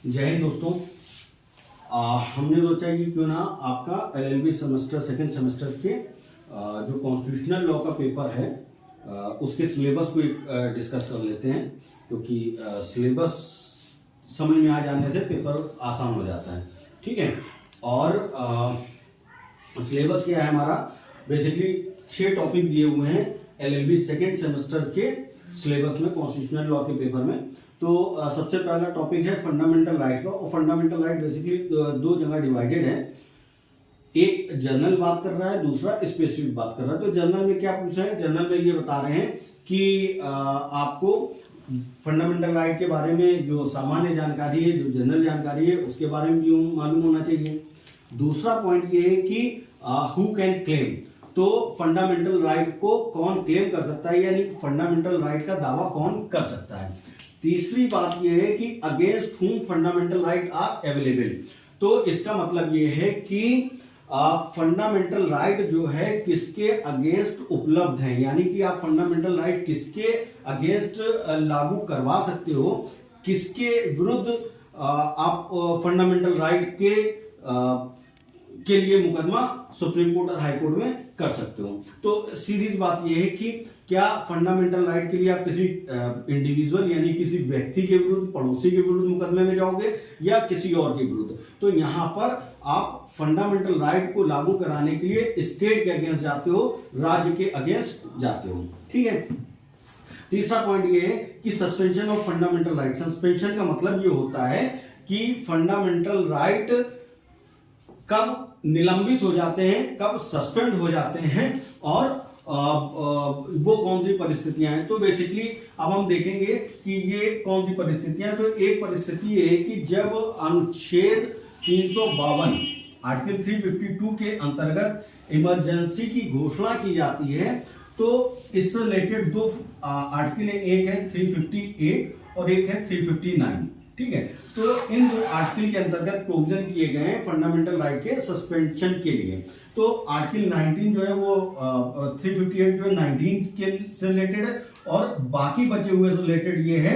जय हिंद दोस्तों। हमने सोचा कि क्यों ना आपका एलएलबी सेमेस्टर सेकेंड सेमेस्टर के जो कॉन्स्टिट्यूशनल लॉ का पेपर है उसके सिलेबस को डिस्कस कर लेते हैं, क्योंकि सिलेबस समझ में आ जाने से पेपर आसान हो जाता है। ठीक है। और सिलेबस क्या है हमारा, बेसिकली 6 टॉपिक दिए हुए हैं एलएलबी सेकेंड सेमेस्टर के सिलेबस में, कॉन्स्टिट्यूशनल लॉ के पेपर में। तो सबसे पहला टॉपिक है फंडामेंटल राइट का, और फंडामेंटल राइट बेसिकली 2 जगह डिवाइडेड है। एक जनरल बात कर रहा है, दूसरा स्पेसिफिक बात कर रहा है। तो जनरल में क्या पूछा है, जनरल में ये बता रहे हैं कि आपको फंडामेंटल राइट के बारे में जो सामान्य जानकारी है, जो जनरल जानकारी है, उसके बारे में भी मालूम होना चाहिए। दूसरा पॉइंट ये है कि हु कैन क्लेम, तो फंडामेंटल राइट को कौन क्लेम कर सकता है, यानी फंडामेंटल राइट का दावा कौन कर सकता है। तीसरी बात यह है कि अगेंस्ट हुम फंडामेंटल राइट आर अवेलेबल, तो इसका मतलब यह है कि फंडामेंटल राइट जो है किसके अगेंस्ट उपलब्ध है, यानी कि आप फंडामेंटल राइट किसके अगेंस्ट लागू करवा सकते हो, किसके विरुद्ध आप फंडामेंटल राइट के लिए मुकदमा सुप्रीम कोर्ट और हाई कोर्ट में कर सकते हो। तो सीधी बात यह है कि क्या फंडामेंटल राइट के लिए आप किसी इंडिविजुअल यानी किसी व्यक्ति के विरुद्ध, पड़ोसी के विरुद्ध मुकदमे में जाओगे या किसी और के विरुद्ध। तो यहां पर आप फंडामेंटल राइट को लागू कराने के लिए स्टेट के अगेंस्ट जाते हो, राज्य के अगेंस्ट जाते हो। ठीक है। तीसरा पॉइंट ये है कि suspension of fundamental right. Suspension का मतलब ये होता है कि फंडामेंटल राइट कब निलंबित हो जाते हैं, कब सस्पेंड हो जाते हैं, और वो कौन सी परिस्थितियां हैं। तो बेसिकली अब हम देखेंगे कि ये कौन सी परिस्थितियां। तो एक परिस्थिति ये है कि जब अनुच्छेद 352 आर्टिकल 352 के अंतर्गत इमरजेंसी की घोषणा की जाती है, तो इससे रिलेटेड 2 आर्टिकल है, एक है 358 और एक है 359। ठीक है। तो इन 2 आर्टिकल के अंतर्गत प्रोविजन किए गए हैं फंडामेंटल राइट के सस्पेंशन के लिए। तो आर्टिकल 19 जो है वो 358 जो है 19 के से रिलेटेड है, और बाकी बचे हुए से रिलेटेड ये है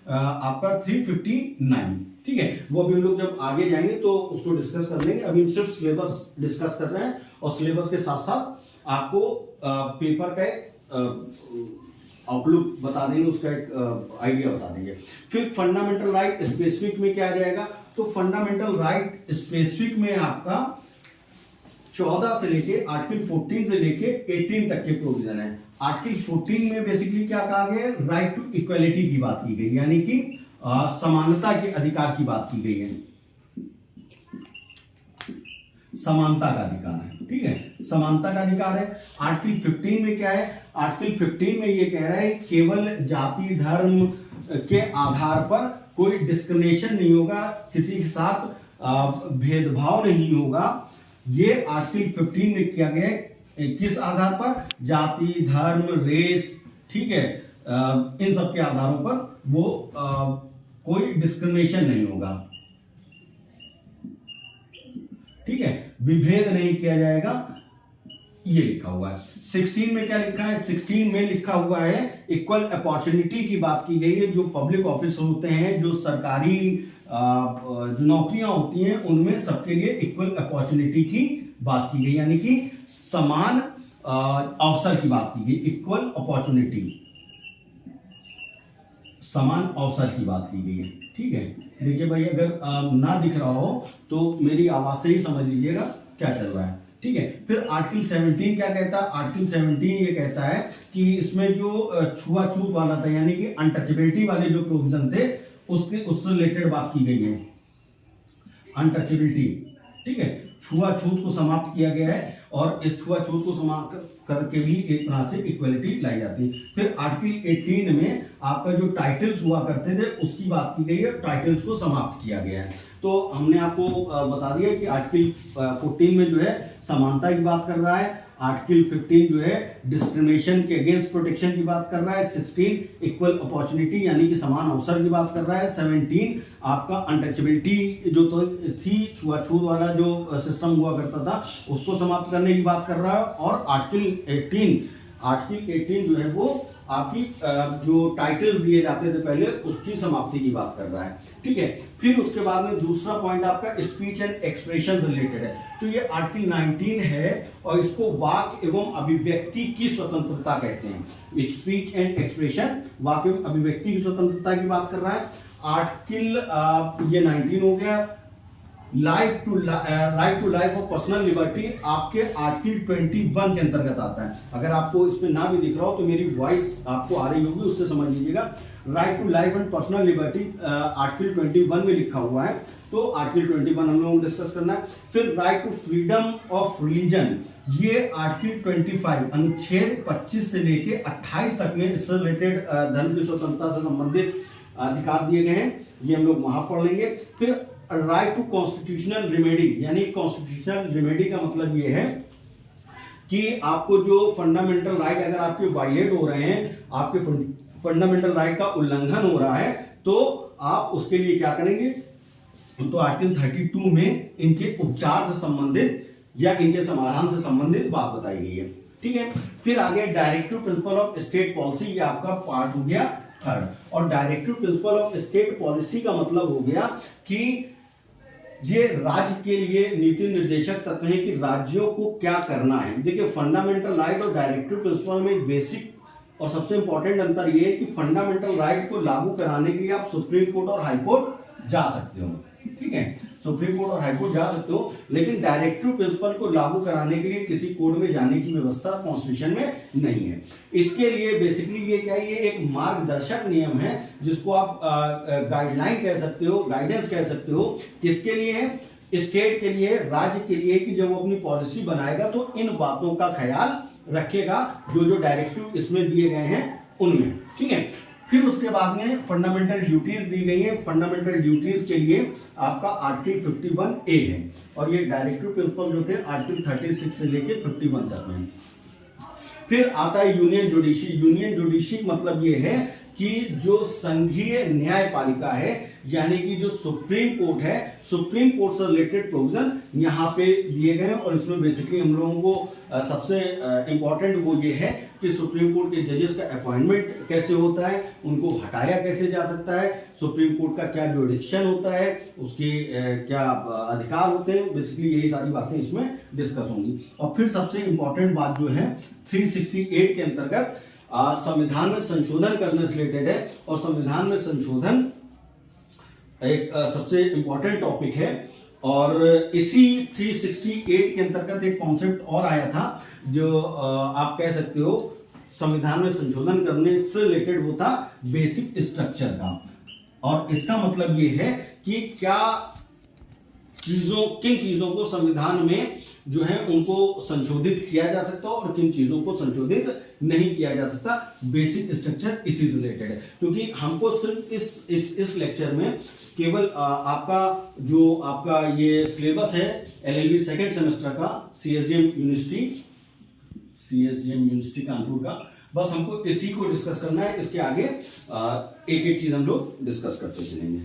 आपका 359। ठीक है। वो अभी हम लोग जब आगे जाएंगे तो उसको डिस्कस कर लेंगे। अभी हम सिर्फ सिलेबस डिस्कस कर रहे हैं, और सिलेबस के साथ साथ आपको पेपर का आउटलुक बता देंगे, उसका एक आइडिया बता देंगे। फिर फंडामेंटल राइट स्पेसिफिक में क्या आ जाएगा, तो फंडामेंटल राइट स्पेसिफिक में आपका 14 से लेके आर्टिकल 14 से लेके 18 तक के प्रोविजन है। आर्टिकल 14 में बेसिकली क्या कहा गया, राइट टू इक्वलिटी की बात की गई, यानी कि समानता के अधिकार की बात की गई है, समानता का अधिकार है। ठीक है, समानता का अधिकार है। आर्टिकल 15 में क्या है, आर्टिकल 15 में ये कह रहा है केवल जाति धर्म के आधार पर कोई डिस्क्रिमिनेशन नहीं होगा, किसी के साथ भेदभाव नहीं होगा। ये आर्टिकल 15 में किया गया है, किस आधार पर, जाति धर्म रेस। ठीक है, इन सब के आधारों पर वो कोई डिस्क्रिमिनेशन नहीं होगा। ठीक है, विभेद नहीं किया जाएगा, ये लिखा हुआ है। 16 में क्या लिखा है, 16 में लिखा हुआ है इक्वल अपॉर्चुनिटी की बात की गई है। जो पब्लिक ऑफिस होते हैं, जो सरकारी जो नौकरियां होती हैं, उनमें सबके लिए इक्वल अपॉर्चुनिटी की बात की गई, यानी कि समान अवसर की बात की गई। इक्वल अपॉर्चुनिटी, समान अवसर की बात की गई है। ठीक है। देखिए भाई, अगर ना दिख रहा हो तो मेरी आवाज से ही समझ लीजिएगा क्या चल रहा है। ठीक है। फिर आर्टिकल 17 क्या कहता है, आर्टिकल 17 ये कहता है कि इसमें जो छुआछूत वाला था, यानी कि अनटचेबिलिटी वाले जो प्रोविजन थे, उससे रिलेटेड बात की गई है, अनटचेबिलिटी। ठीक है, छुआछूत को समाप्त किया गया है, और इस छुआछूत को समाप्त करके भी एक तरह से इक्वलिटी लाई जाती है। फिर आर्टिकल 18 में आपका जो टाइटल्स हुआ करते थे उसकी बात की गई है, टाइटल्स को समाप्त किया गया है। तो हमने आपको बता दिया कि आर्टिकल 14 में जो है समानता की बात कर रहा है, आर्टिकल 15 जो है डिस्क्रिमिनेशन के अगेंस्ट प्रोटेक्शन की बात कर रहा है, 16 इक्वल अपॉर्चुनिटी यानी कि समान अवसर की बात कर रहा है, 17 आपका अनटचेबिलिटी जो तो थी, छुआछूत वाला जो सिस्टम हुआ करता था, उसको समाप्त करने की बात कर रहा है, और आर्टिकल 18 जो है वो आपकी जो टाइटल दिए जाते थे पहले उसकी समाप्ति की बात कर रहा है, ठीक है। फिर उसके बाद में दूसरा पॉइंट आपका स्पीच एंड एक्सप्रेशन रिलेटेड है। तो ये आर्टिकल 19 है और इसको वाक एवं अभिव्यक्ति की स्वतंत्रता कहते हैं। स्पीच एंड एक्सप्रेशन, वाक एवं अभिव्यक्ति की स्वतंत्रता की बात कर रहा है। आर्टिकल ये 19 हो गया। राइट टू लाइफ और पर्सनल लिबर्टी आपके आर्टिकल 21 के अंतर्गत आता है। अगर आपको इसमें ना भी दिख रहा हो तो मेरी वॉइस आपको आ रही होगी, उससे समझ लीजिएगा। Right to life and personal liberty article 21 में लिखा हुआ है, तो आर्टिकल 21 हम लोगों को डिस्कस करना है। फिर right to freedom of religion, ये आर्टिकल 25 अनुच्छेद 25 से लेके 28 तक में इससे रिलेटेड धर्म की स्वतंत्रता से संबंधित अधिकार दिए गए हैं, ये हम लोग वहां पढ़ लेंगे। फिर राइट टू कॉन्स्टिट्यूशनल रिमेडी, यानी कॉन्स्टिट्यूशनल रिमेडी का मतलब ये है कि आपको जो फंडामेंटल राइट अगर आपके वायलेट हो रहे हैं, आपके फंडामेंटल राइट का उल्लंघन हो रहा है, तो आप उसके लिए क्या करेंगे, तो आर्टिकल 32 में इनके उपचार से संबंधित या इनके समाधान से संबंधित बात बताई गई है, ठीक है। फिर आगे directive principle of state policy, ये आपका पार्ट हो गया थर्ड। और directive principle of state policy का मतलब हो गया कि ये राज्य के लिए नीति निर्देशक तत्व है कि राज्यों को क्या करना है। देखिए फंडामेंटल राइट और डायरेक्टिव प्रिंसिपल में एक बेसिक और सबसे इंपॉर्टेंट अंतर ये है कि फंडामेंटल राइट को लागू कराने के लिए आप सुप्रीम कोर्ट और हाई कोर्ट जा सकते हो, ठीक है, सुप्रीम कोर्ट और हाई कोर्ट जा सकते हो, लेकिन डायरेक्टिव प्रिंसिपल को लागू कराने के लिए किसी कोर्ट में जाने की व्यवस्था कॉन्स्टिट्यूशन में नहीं है। इसके लिए बेसिकली ये क्या है, ये एक मार्गदर्शक नियम है जिसको आप गाइडलाइन कह सकते हो, गाइडेंस कह सकते हो। किसके लिए है? स्टेट के लिए, राज्य के लिए, कि जब वो अपनी पॉलिसी बनाएगा तो इन बातों का ख्याल रखेगा जो जो डायरेक्टिव इसमें दिए गए हैं उनमें, ठीक है। फिर उसके बाद में फंडामेंटल ड्यूटीज दी गई है। फंडामेंटल ड्यूटीज के लिए आपका आर्टिकल 51A है और ये डायरेक्टिव प्रिंसिपल जो थे आर्टिकल 36 से लेके 51 तक में। फिर आता है यूनियन जुडिशरी। यूनियन जुडिशरी मतलब ये है कि जो संघीय न्यायपालिका है, यानी कि जो सुप्रीम कोर्ट है, सुप्रीम कोर्ट से रिलेटेड प्रोविजन यहाँ पे दिए गए हैं। और इसमें बेसिकली हम लोगों को सबसे इंपॉर्टेंट वो ये है कि सुप्रीम कोर्ट के जजेस का अपॉइंटमेंट कैसे होता है, उनको हटाया कैसे जा सकता है, सुप्रीम कोर्ट का क्या जुरिडिक्शन होता है, उसके क्या अधिकार होते हैं, बेसिकली यही सारी बातें इसमें डिस्कस होंगी। और फिर सबसे इंपॉर्टेंट बात जो है 368 के अंतर्गत संविधान में संशोधन करने से रिलेटेड है। और संविधान में संशोधन एक सबसे इंपॉर्टेंट टॉपिक है। और इसी 368 के अंतर्गत एक कॉन्सेप्ट और आया था जो आप कह सकते हो संविधान में संशोधन करने से रिलेटेड, वो था बेसिक स्ट्रक्चर का। और इसका मतलब ये है कि क्या किन चीजों को संविधान में जो है उनको संशोधित किया जा सकता है और किन चीजों को संशोधित नहीं किया जा सकता। बेसिक स्ट्रक्चर इसी से रिलेटेड है, क्योंकि हमको सिर्फ इस लेक्चर में केवल आपका ये सिलेबस है एलएलबी सेकेंड सेमेस्टर का सीएसजीएम यूनिवर्सिटी कानपुर का, बस हमको इसी को डिस्कस करना है। इसके आगे एक एक चीज हम लोग डिस्कस करते चलेंगे।